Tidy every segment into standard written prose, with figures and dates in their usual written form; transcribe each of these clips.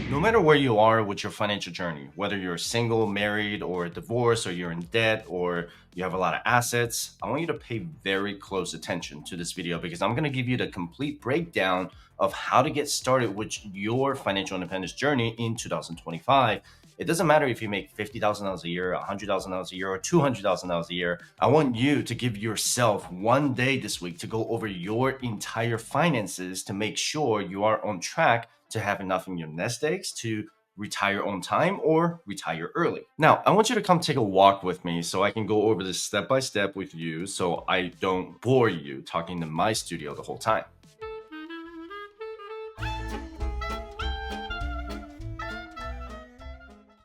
No matter where you are with your financial journey, whether you're single, married, or divorced, or you're in debt, or you have a lot of assets, I want you to pay very close attention to this video because I'm going to give you the complete breakdown of how to get started with your financial independence journey in 2025. It doesn't matter if you make $50,000 a year, $100,000 a year, or $200,000 a year. I want you to give yourself one day this week to go over your entire finances to make sure you are on track to have enough in your nest eggs to retire on time or retire early. Now, I want you to come take a walk with me so I can go over this step by step with you so I don't bore you talking to my studio the whole time.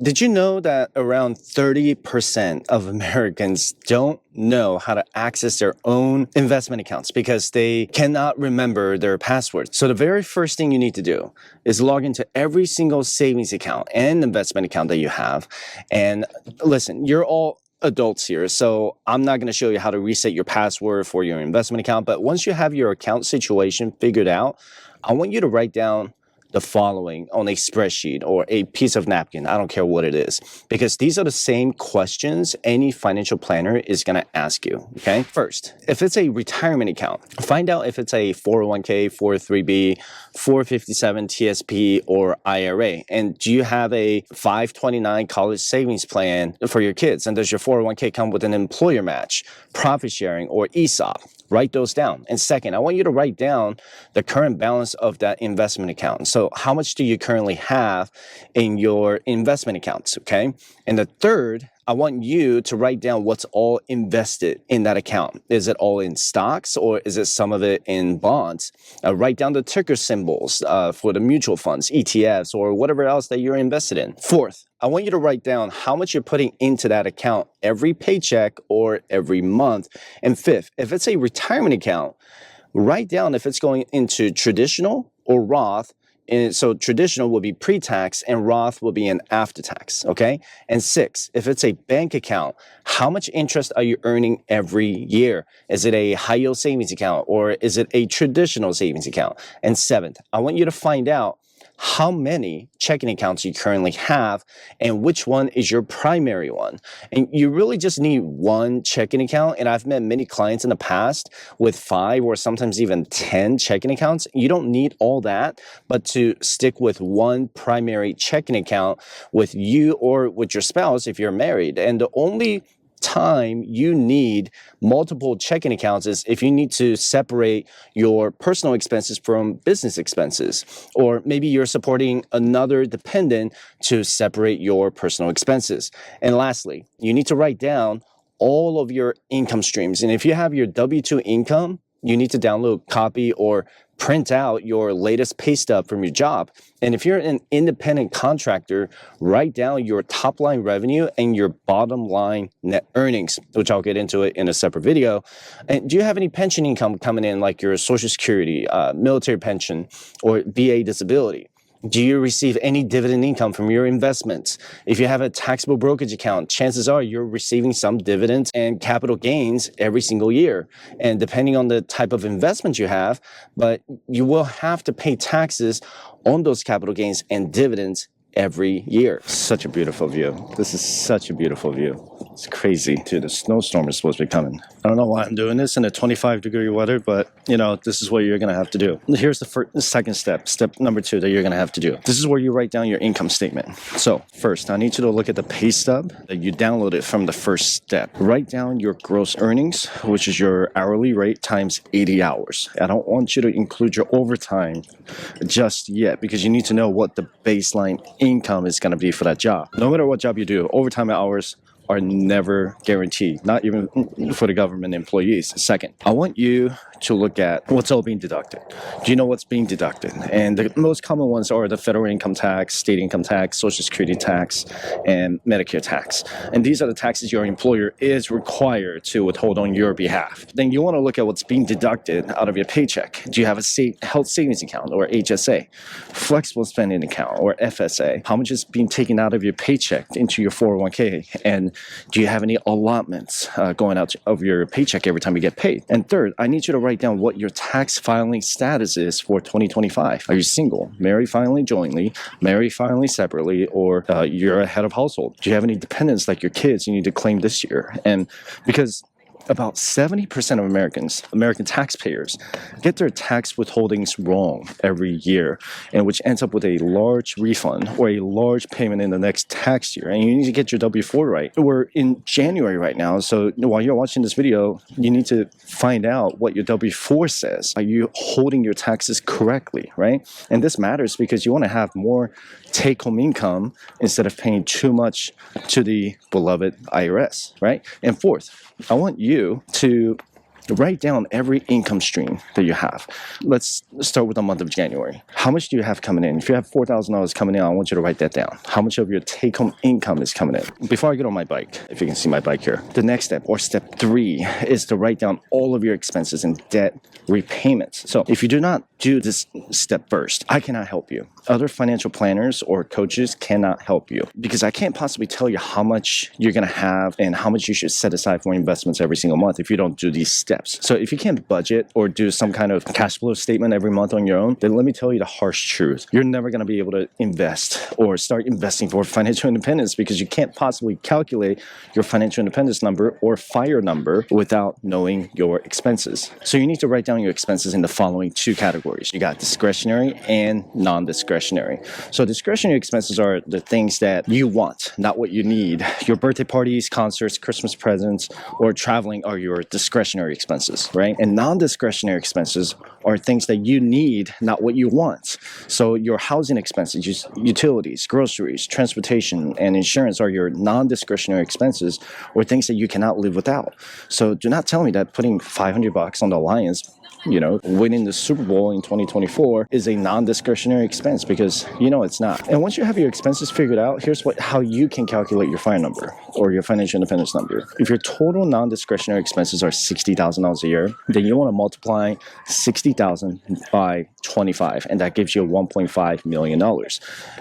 Did you know that around 30% of Americans don't know how to access their own investment accounts because they cannot remember their password? So the very first thing you need to do is log into every single savings account and investment account that you have. And listen, you're all adults here, so I'm not going to show you how to reset your password for your investment account. But once you have your account situation figured out, I want you to write down the following on a spreadsheet or a piece of napkin. I don't care what it is, because these are the same questions any financial planner is going to ask you. Okay. First, if it's a retirement account, find out if it's a 401k, 403b, 457 TSP, or IRA. And do you have a 529 college savings plan for your kids? And does your 401k come with an employer match, profit sharing, or ESOP? Write those down. And second, I want you to write down the current balance of that investment account. So how much do you currently have in your investment accounts, okay? And the third, I want you to write down what's all invested in that account. Is it all in stocks or is it some of it in bonds? Write down the ticker symbols for the mutual funds, ETFs, or whatever else that you're invested in. Fourth, I want you to write down how much you're putting into that account every paycheck or every month. And fifth, if it's a retirement account, write down if it's going into traditional or Roth. And so traditional will be pre-tax and Roth will be an after-tax, okay? And six, if it's a bank account, how much interest are you earning every year? Is it a high-yield savings account or is it a traditional savings account? And seventh, I want you to find out how many checking accounts you currently have and which one is your primary one. And you really just need one checking account. And I've met many clients in the past with 5 or sometimes even 10 checking accounts. You don't need all that, but to stick with one primary checking account with you or with your spouse if you're married. And the only time you need multiple checking accounts is if you need to separate your personal expenses from business expenses, or maybe you're supporting another dependent to separate your personal expenses. And lastly, you need to write down all of your income streams. And if you have your W-2 income, you need to download, copy, or print out your latest pay stub from your job. And if you're an independent contractor, write down your top line revenue and your bottom line net earnings, which I'll get into it in a separate video. And do you have any pension income coming in, like your Social Security, military pension, or VA disability? Do you receive any dividend income from your investments? If you have a taxable brokerage account, chances are you're receiving some dividends and capital gains every single year. And depending on the type of investment you have, but you will have to pay taxes on those capital gains and dividends every year. Such a beautiful view. This is such a beautiful view. It's crazy. Dude, the snowstorm is supposed to be coming. I don't know why I'm doing this in a 25-degree weather, but this is what you're going to have to do. Here's the second step, step number 2 that you're going to have to do. This is where you write down your income statement. So first, I need you to look at the pay stub that you downloaded from the first step. Write down your gross earnings, which is your hourly rate times 80 hours. I don't want you to include your overtime just yet because you need to know what the baseline income is going to be for that job. No matter what job you do, overtime hours are never guaranteed, not even for the government employees. Second, I want you to look at what's all being deducted. Do you know what's being deducted? And the most common ones are the federal income tax, state income tax, Social Security tax, and Medicare tax. And these are the taxes your employer is required to withhold on your behalf. Then you want to look at what's being deducted out of your paycheck. Do you have a health savings account or HSA, flexible spending account or FSA? How much is being taken out of your paycheck into your 401k? And Do you have any allotments going out of your paycheck every time you get paid? And third, I need you to write down what your tax filing status is for 2025. Are you single, married filing jointly, married filing separately, or you're a head of household? Do you have any dependents like your kids you need to claim this year? And because about 70% of American taxpayers, get their tax withholdings wrong every year, and which ends up with a large refund or a large payment in the next tax year. And you need to get your W-4 right. We're in January right now, so while you're watching this video, you need to find out what your W-4 says. Are you holding your taxes correctly, right? And this matters because you want to have more take-home income instead of paying too much to the beloved IRS, right? And fourth, I want you to write down every income stream that you have. Let's start with the month of January. How much do you have coming in? If you have $4,000 coming in, I want you to write that down. How much of your take-home income is coming in? Before I get on my bike, if you can see my bike here, the next step, or step 3, is to write down all of your expenses and debt repayments. So if you do not do this step first, I cannot help you. Other financial planners or coaches cannot help you because I can't possibly tell you how much you're going to have and how much you should set aside for investments every single month if you don't do these steps. So if you can't budget or do some kind of cash flow statement every month on your own, then let me tell you the harsh truth. You're never going to be able to invest or start investing for financial independence because you can't possibly calculate your financial independence number or FIRE number without knowing your expenses. So you need to write down your expenses in the following 2 categories. You got discretionary and non-discretionary. So discretionary expenses are the things that you want, not what you need. Your birthday parties, concerts, Christmas presents, or traveling are your discretionary expenses, right? And non-discretionary expenses are things that you need, not what you want. So your housing expenses, utilities, groceries, transportation, and insurance are your non-discretionary expenses or things that you cannot live without. So do not tell me that putting $500 on the Lions, winning the Super Bowl in 2024 is a non-discretionary expense because it's not. And once you have your expenses figured out, here's how you can calculate your FIRE number or your financial independence number. If your total non-discretionary expenses are $60,000 a year, then you want to multiply 60,000 by 25, and that gives you $1.5 million.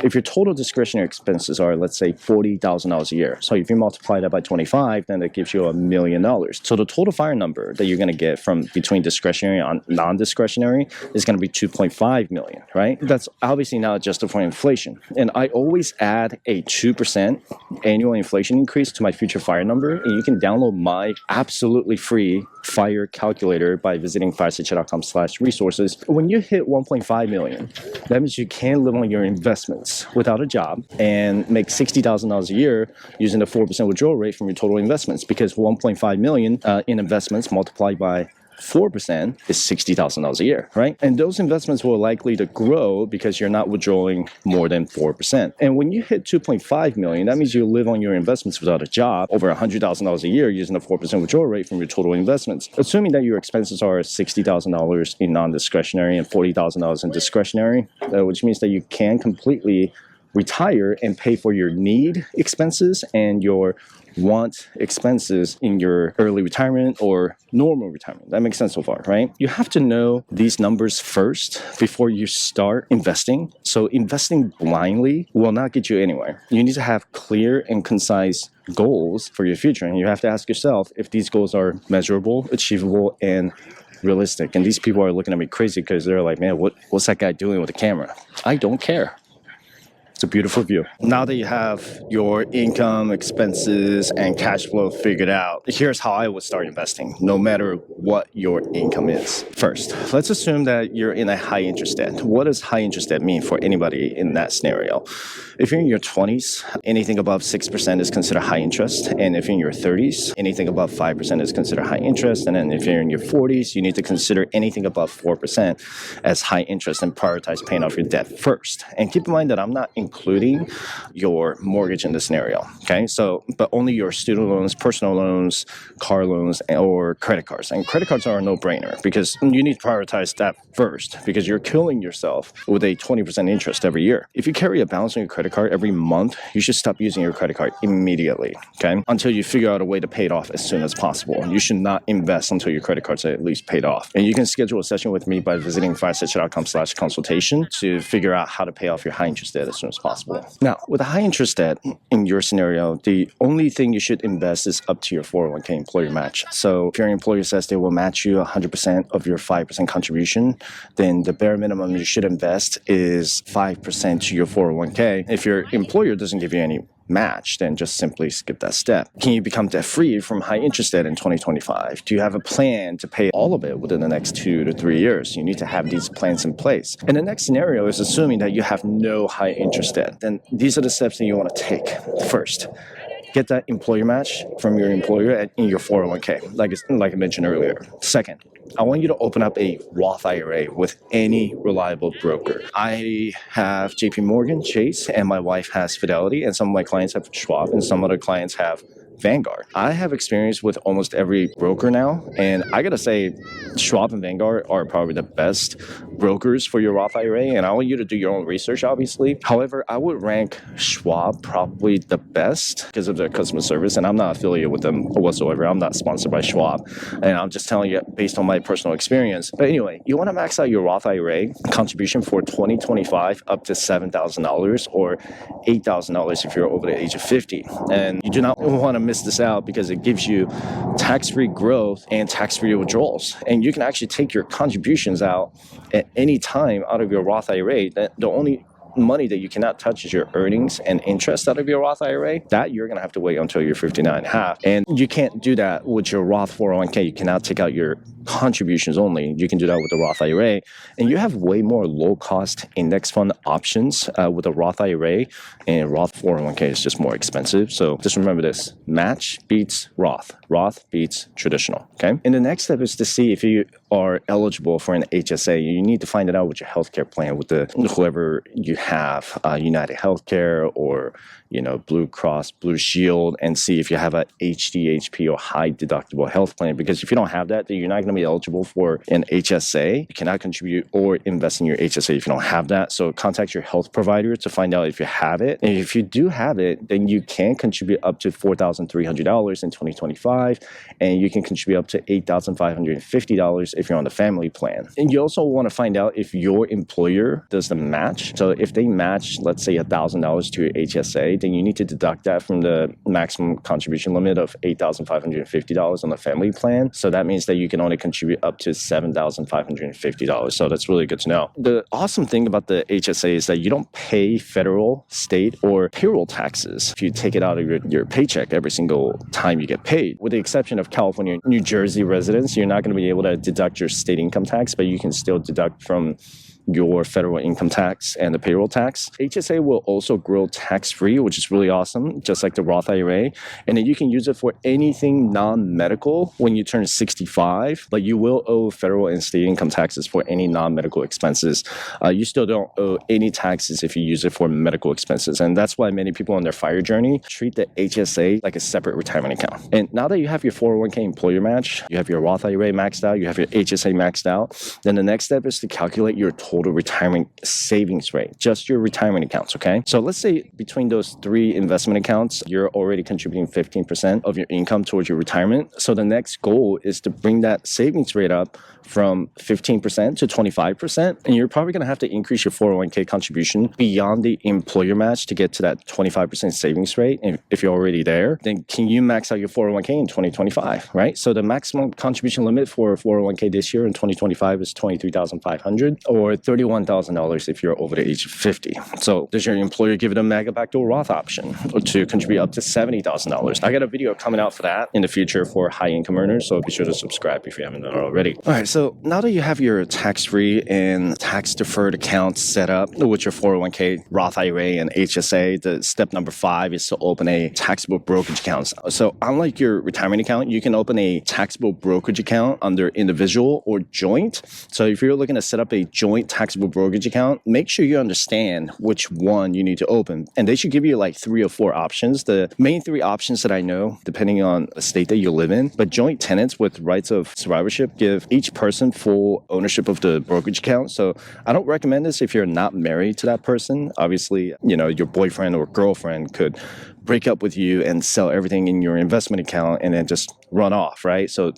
If your total discretionary expenses are, let's say, $40,000 a year, so if you multiply that by 25, then that gives you $1 million. So the total FIRE number that you're going to get from between discretionary and non-discretionary is going to be 2.5 million, right? That's obviously not adjusted for inflation. And I always add a 2% annual inflation increase to my future FIRE number. And you can download my absolutely free FIRE calculator by visiting firesuccess.com/resources. When you hit 1.5 million, that means you can live on your investments without a job and make $60,000 a year using the 4% withdrawal rate from your total investments, because 1.5 million in investments multiplied by 4% is $60,000 a year, right? And those investments will likely to grow because you're not withdrawing more than 4%. And when you hit 2.5 million, that means you live on your investments without a job over $100,000 a year using a 4% withdrawal rate from your total investments. Assuming that your expenses are $60,000 in non-discretionary and $40,000 in discretionary, which means that you can completely retire and pay for your need expenses and your want expenses in your early retirement or normal retirement. That makes sense so far, right? You have to know these numbers first before you start investing. So investing blindly will not get you anywhere. You need to have clear and concise goals for your future. And you have to ask yourself if these goals are measurable, achievable, and realistic. And these people are looking at me crazy because they're like, man, what's that guy doing with a camera? I don't care. It's a beautiful view. Now that you have your income, expenses, and cash flow figured out, here's how I would start investing, no matter what your income is. First, let's assume that you're in a high interest debt. What does high interest debt mean for anybody in that scenario? If you're in your 20s, anything above 6% is considered high interest. And if you're in your 30s, anything above 5% is considered high interest. And then if you're in your 40s, you need to consider anything above 4% as high interest and prioritize paying off your debt first. And keep in mind that I'm not including your mortgage in this scenario, okay? So, but only your student loans, personal loans, car loans, or credit cards. And credit cards are a no-brainer because you need to prioritize that first because you're killing yourself with a 20% interest every year. If you carry a balance on your credit card every month, you should stop using your credit card immediately, okay? Until you figure out a way to pay it off as soon as possible. You should not invest until your credit cards are at least paid off. And you can schedule a session with me by visiting firesuccess.com/consultation to figure out how to pay off your high interest debt as soon as as possible. Now, with a high interest debt, in your scenario, the only thing you should invest is up to your 401k employer match. So if your employer says they will match you 100% of your 5% contribution, then the bare minimum you should invest is 5% to your 401k. If your employer doesn't give you any match, then just simply skip that step. Can you become debt free from high interest debt in 2025? Do you have a plan to pay all of it within the next 2 to 3 years? You need to have these plans in place. And the next scenario is assuming that you have no high interest debt. Then these are the steps that you want to take. First, get that employer match from your employer in your 401k, like I mentioned earlier. Second, I want you to open up a Roth IRA with any reliable broker. I have JP Morgan, Chase, and my wife has Fidelity, and some of my clients have Schwab, and some other clients have Vanguard. I have experience with almost every broker now, and I gotta say, Schwab and Vanguard are probably the best brokers for your Roth IRA, and I want you to do your own research, obviously. However, I would rank Schwab probably the best because of their customer service, and I'm not affiliated with them whatsoever. I'm not sponsored by Schwab, and I'm just telling you based on my personal experience. But anyway, you want to max out your Roth IRA contribution for 2025 up to $7,000 or $8,000 if you're over the age of 50. And you do not want to miss this out because it gives you tax-free growth and tax-free withdrawals. And you can actually take your contributions out at any time out of your Roth IRA. The only money that you cannot touch is your earnings and interest out of your Roth IRA. That you're going to have to wait until you're 59 and a half. And you can't do that with your Roth 401k. You cannot take out your contributions only. You can do that with the Roth IRA. And you have way more low-cost index fund options with a Roth IRA, and Roth 401k is just more expensive. So just remember this. Match beats Roth. Roth beats traditional, okay? And the next step is to see if you are eligible for an HSA. You need to find it out with your healthcare plan, with whoever you have, United Healthcare or Blue Cross, Blue Shield, and see if you have a HDHP or high deductible health plan. Because if you don't have that, then you're not going to be eligible for an HSA. You cannot contribute or invest in your HSA if you don't have that. So contact your health provider to find out if you have it. And if you do have it, then you can contribute up to $4,300 in 2025, and you can contribute up to $8,550 if you're on the family plan. And you also want to find out if your employer does the match. So if they match, let's say $1,000 to your HSA, then you need to deduct that from the maximum contribution limit of $8,550 on the family plan. So that means that you can only contribute up to $7,550. So that's really good to know. The awesome thing about the HSA is that you don't pay federal, state, or payroll taxes if you take it out of your paycheck every single time you get paid. With the exception of California, New Jersey residents, you're not going to be able to deduct your state income tax, but you can still deduct from your federal income tax and the payroll tax. HSA will also grow tax-free, which is really awesome, just like the Roth IRA. And then you can use it for anything non-medical when you turn 65, but you will owe federal and state income taxes for any non-medical expenses. You still don't owe any taxes if you use it for medical expenses. And that's why many people on their FIRE journey treat the HSA like a separate retirement account. And now that you have your 401k employer match, you have your Roth IRA maxed out, you have your HSA maxed out, then the next step is to calculate your total retirement savings rate, just your retirement accounts, okay? So let's say between those 3 investment accounts, you're already contributing 15% of your income towards your retirement. So the next goal is to bring that savings rate up from 15% to 25%. And you're probably going to have to increase your 401k contribution beyond the employer match to get to that 25% savings rate. And if you're already there, then can you max out your 401k in 2025, right? So the maximum contribution limit for 401k this year in 2025 is $23,500 or $31,000 if you're over the age of 50. So does your employer give it a mega backdoor Roth option to contribute up to $70,000? I got a video coming out for that in the future for high income earners, so be sure to subscribe if you haven't done it already. All right, so now that you have your tax-free and tax-deferred accounts set up with your 401k, Roth IRA, and HSA, the step number 5 is to open a taxable brokerage account. So unlike your retirement account, you can open a taxable brokerage account under individual or joint. So if you're looking to set up a joint taxable brokerage account, make sure you understand which one you need to open. And they should give you like 3 or 4 options. The main 3 options that I know, depending on the state that you live in, but joint tenants with rights of survivorship give each person full ownership of the brokerage account. So I don't recommend this if you're not married to that person. Obviously, your boyfriend or girlfriend could break up with you and sell everything in your investment account and then just run off, right? So,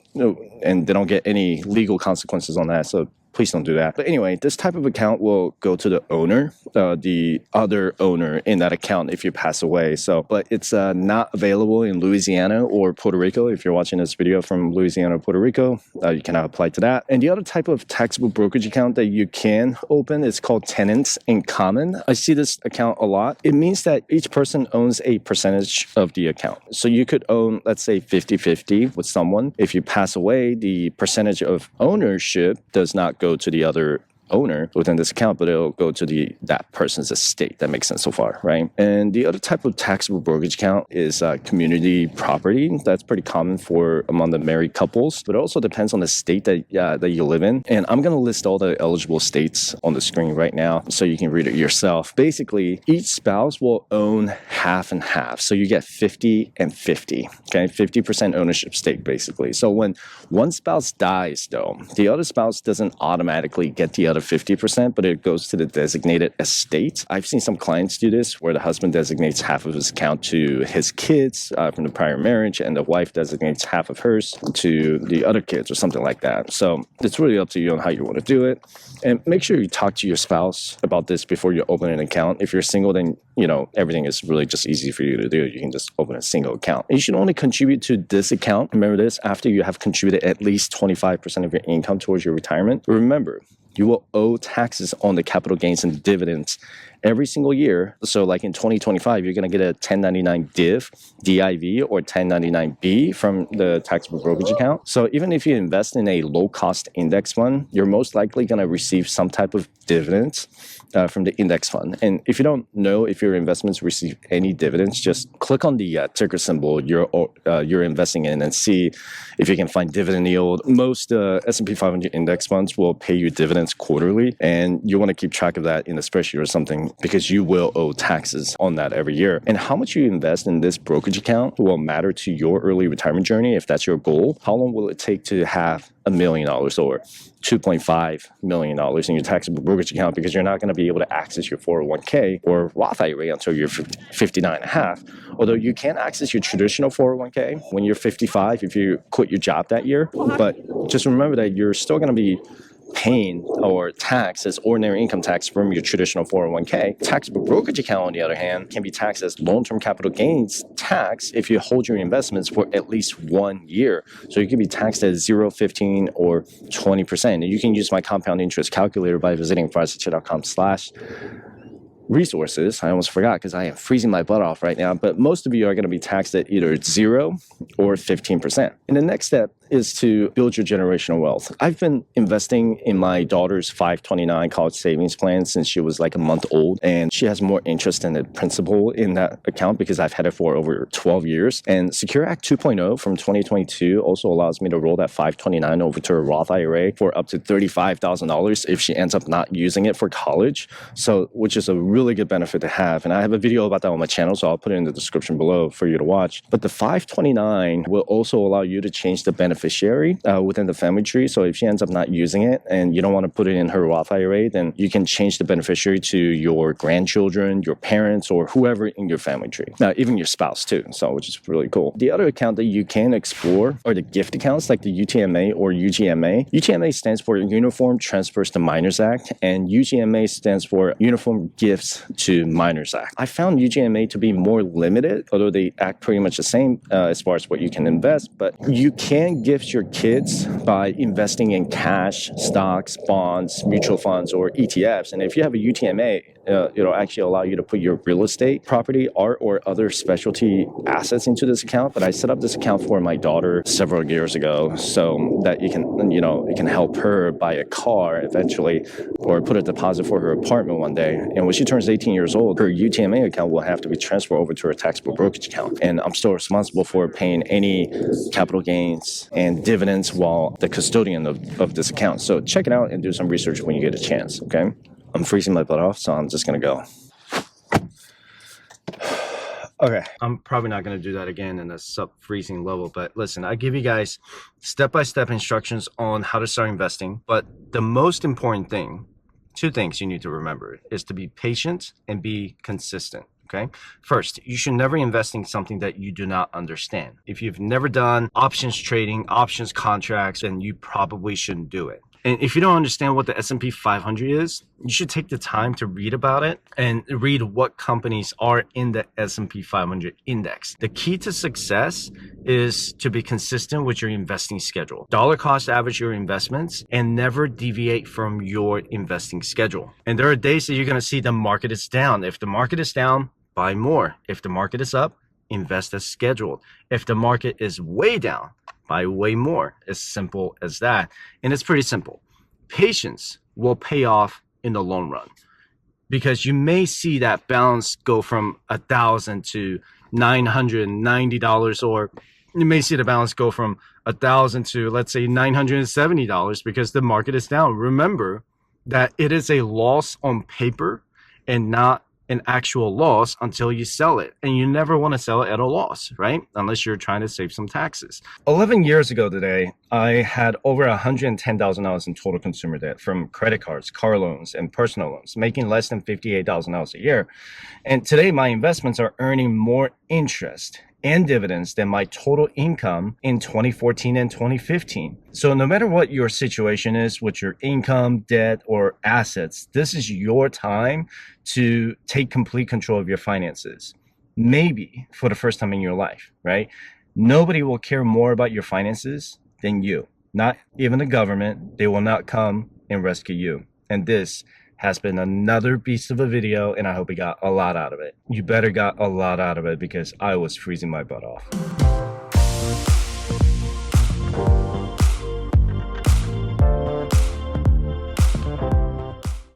and they don't get any legal consequences on that. So please don't do that. But anyway, this type of account will go to the owner, the other owner in that account if you pass away. So, but it's not available in Louisiana or Puerto Rico. If you're watching this video from Louisiana or Puerto Rico, you cannot apply to that. And the other type of taxable brokerage account that you can open is called tenants in common. I see this account a lot. It means that each person owns a percentage of the account. So you could own, let's say 50-50 with someone. If you pass away, the percentage of ownership does not go to the other owner within this account, but it'll go to that person's estate. That makes sense so far, right? And the other type of taxable brokerage account is community property. That's pretty common for among the married couples, but it also depends on the state that you live in. And I'm going to list all the eligible states on the screen right now so you can read it yourself. Basically, each spouse will own half and half. So you get 50 and 50, okay? 50% ownership stake, basically. So when one spouse dies, though, the other spouse doesn't automatically get the other 50%, but it goes to the designated estate. I've seen some clients do this where the husband designates half of his account to his kids from the prior marriage, and the wife designates half of hers to the other kids or something like that. So it's really up to you on how you want to do it. And make sure you talk to your spouse about this before you open an account. If you're single, then everything is really just easy for you to do. You can just open a single account. And you should only contribute to this account. Remember this, after you have contributed at least 25% of your income towards your retirement. Remember, you will owe taxes on the capital gains and dividends every single year. So like in 2025, you're going to get a 1099 DIV or 1099B from the taxable brokerage account. So even if you invest in a low-cost index fund, you're most likely going to receive some type of dividends from the index fund. And if you don't know if your investments receive any dividends, just click on the ticker symbol you're investing in and see if you can find dividend yield. Most S&P 500 index funds will pay you dividends quarterly, and you want to keep track of that in a spreadsheet or something because you will owe taxes on that every year. And how much you invest in this brokerage account will matter to your early retirement journey if that's your goal. How long will it take to have $1 million or $2.5 million in your taxable brokerage account, because you're not going to be able to access your 401k or Roth IRA until you're 59 and a half. Although you can access your traditional 401k when you're 55 if you quit your job that year. But just remember that you're still going to be paying or tax as ordinary income tax from your traditional 401k. Taxable brokerage account, on the other hand, can be taxed as long-term capital gains tax if you hold your investments for at least 1 year. So you can be taxed at 0, 15, or 20%. And you can use my compound interest calculator by visiting resources. I almost forgot because I am freezing my butt off right now, but most of you are going to be taxed at either 0 or 15%. And the next step is to build your generational wealth. I've been investing in my daughter's 529 college savings plan since she was like a month old, and she has more interest in the principal in that account because I've had it for over 12 years. And Secure Act 2.0 from 2022 also allows me to roll that 529 over to a Roth IRA for up to $35,000 if she ends up not using it for college. So, which is a really good benefit to have. And I have a video about that on my channel, so I'll put it in the description below for you to watch. But the 529 will also allow you to change the beneficiary within the family tree. So if she ends up not using it and you don't want to put it in her Roth IRA, then you can change the beneficiary to your grandchildren, your parents, or whoever in your family tree. Now, even your spouse too, so which is really cool. The other account that you can explore are the gift accounts like the UTMA or UGMA. UTMA stands for Uniform Transfers to Minors Act, and UGMA stands for Uniform Gifts to Minors Act. I found UGMA to be more limited, although they act pretty much the same as far as what you can invest, but you can gift your kids by investing in cash, stocks, bonds, mutual funds, or ETFs. And if you have a UTMA, it'll actually allow you to put your real estate, property, art, or other specialty assets into this account. But I set up this account for my daughter several years ago so that it can help her buy a car eventually or put a deposit for her apartment one day. And when she turns 18 years old, her UTMA account will have to be transferred over to her taxable brokerage account. And I'm still responsible for paying any capital gains and dividends while the custodian of this account. So check it out and do some research when you get a chance, okay? I'm freezing my butt off, so I'm just going to go. Okay, I'm probably not going to do that again in a sub-freezing level, but listen, I give you guys step-by-step instructions on how to start investing, but the most important thing, 2 things you need to remember, is to be patient and be consistent. Okay. First, you should never invest in something that you do not understand. If you've never done options trading, options contracts, then you probably shouldn't do it. And if you don't understand what the S&P 500 is, you should take the time to read about it and read what companies are in the S&P 500 index. The key to success is to be consistent with your investing schedule. Dollar cost average your investments and never deviate from your investing schedule. And there are days that you're going to see the market is down. If the market is down, buy more. If the market is up, invest as scheduled. If the market is way down, buy way more. As simple as that. And it's pretty simple. Patience will pay off in the long run, because you may see that balance go from $1,000 to $990, or you may see the balance go from $1,000 to, let's say, $970 because the market is down. Remember that it is a loss on paper and not an actual loss until you sell it. And you never want to sell it at a loss, right? Unless you're trying to save some taxes. 11 years ago today, I had over $110,000 in total consumer debt from credit cards, car loans, and personal loans, making less than $58,000 a year. And today, my investments are earning more interest and dividends than my total income in 2014 and 2015. So no matter what your situation is with your income, debt, or assets, this is your time to take complete control of your finances. Maybe for the first time in your life, right? Nobody will care more about your finances than you. Not even the government. They will not come and rescue you. And this has been another beast of a video, and I hope you got a lot out of it. You better got a lot out of it, because I was freezing my butt off.